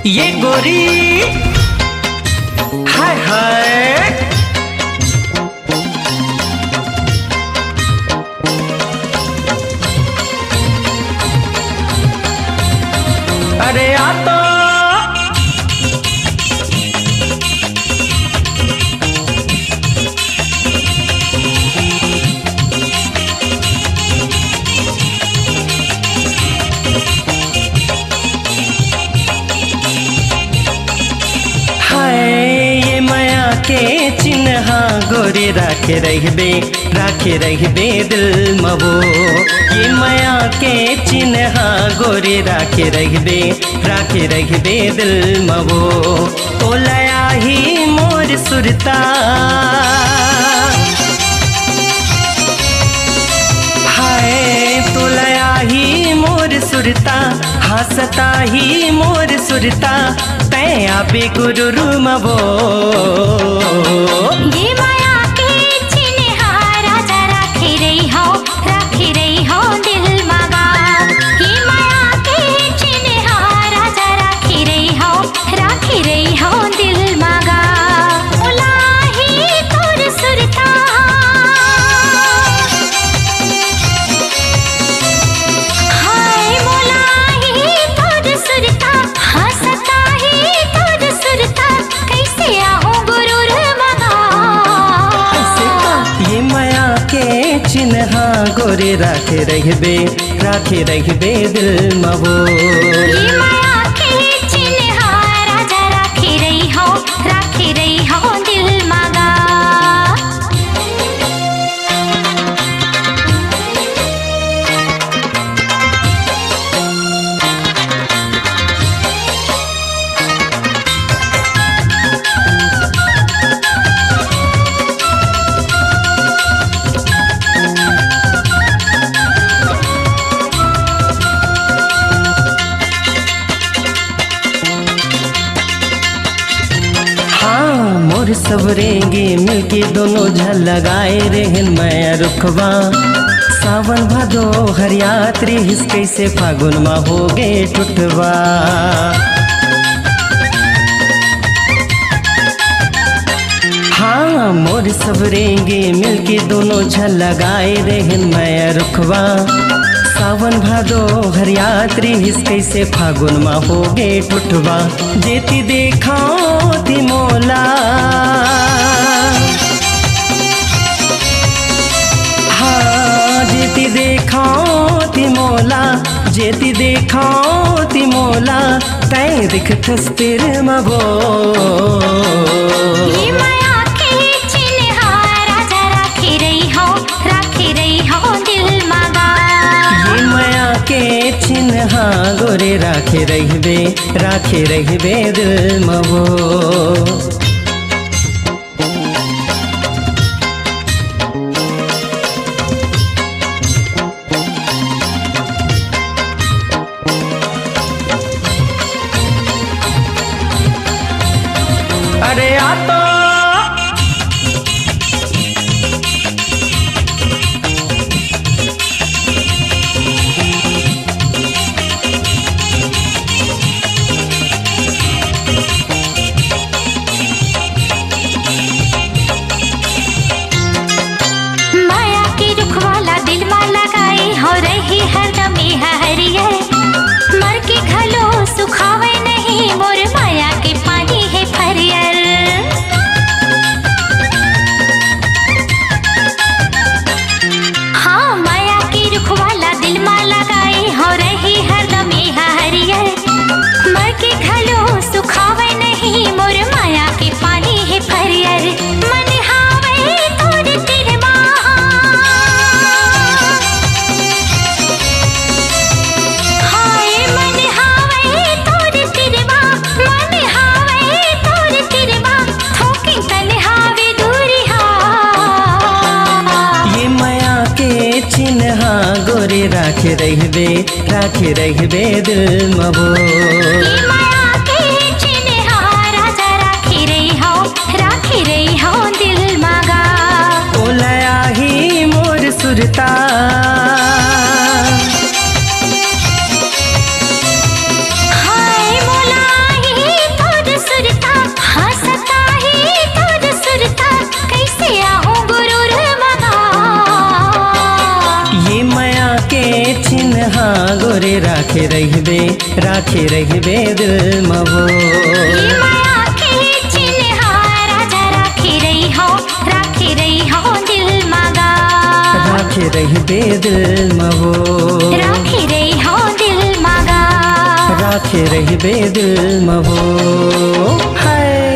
ये गोरी हाय हाय अरे आ तो के चिन्ह गोरे राखे रहबे दिल मवो। ये माया के चिन्ह गोरे राखे रहबे दिल मवो। तो लया ही मोर सुरता हाय तो लया ही मोर सुरता हंसता ही मोर सुरता तै आबे गुरु रूमवो। ये माया के चिन्ह राजा राखे रही हो दिल मगा। ये माया के चिन्ह राजा राखे रही हो दिल मगा। उलाही तोर सुरता हाय मोलाही तोर सुरता हंसता ही तोर सुरता कैसे आहो गुरूर मगा। ये माया के चिन्ह गोरे राखे रहबे दिल मवो। ये माया के चिन्ह राजा राखे रही हो दिल मगा। मोर सबरेंगे मिलके दोनों झल लगाए रहन मैं रुखवा। सावन भादो हरियात्री हिस कैसे फागुन मा हो गए टुटवा। हाँ मोर सबरेंगे मिलके दोनों झल लगाए रहन मैं रुखवा। सावन भादो हरियात्री हिस कैसे फागुन मा हो गए टुटवा। जेती देखाओ ती मोला हाँ जेती देखाओ ती मोला तै दिखथस तेरे मवो। ये माया के चिन्ह राजा राखे रही हो दिल मगा। ये माया के चिन्ह गोरे राखे रहबे दिल मवो। अरे आ तो माया के रुख वाला दिल मा लगाए हो रही हरदम हरियर। मर के घलो सुखावे नहीं मोर माया के पानी है फरियर। हाँ माया के रुख वाला दिल मा लगाए हो रही हरदम हरियर। मर के घलो सुखावे नहीं मोर माया के पानी है फरियर। मन हावे तोर तिरमा हाय मन हावे तोर तिरमा मन हावे तोर तिरमा थोकी तन हावे दूरी हा। ये माया के चिन्ह गोरे राखे रहबे दिल मवो। ये माया के चिन्ह राजा राखे रही हो दिल मगा। ओ लया ही मोर सुरता हाय मोलाही राखे रहिबे दिल मवो। ये माया के चिन्हा राजा राखे रही हो दिल मगा। राखे रहिबे दिल मवो। राखे रही हो दिल मगा। राखे रहिबे दिल मवो। हाय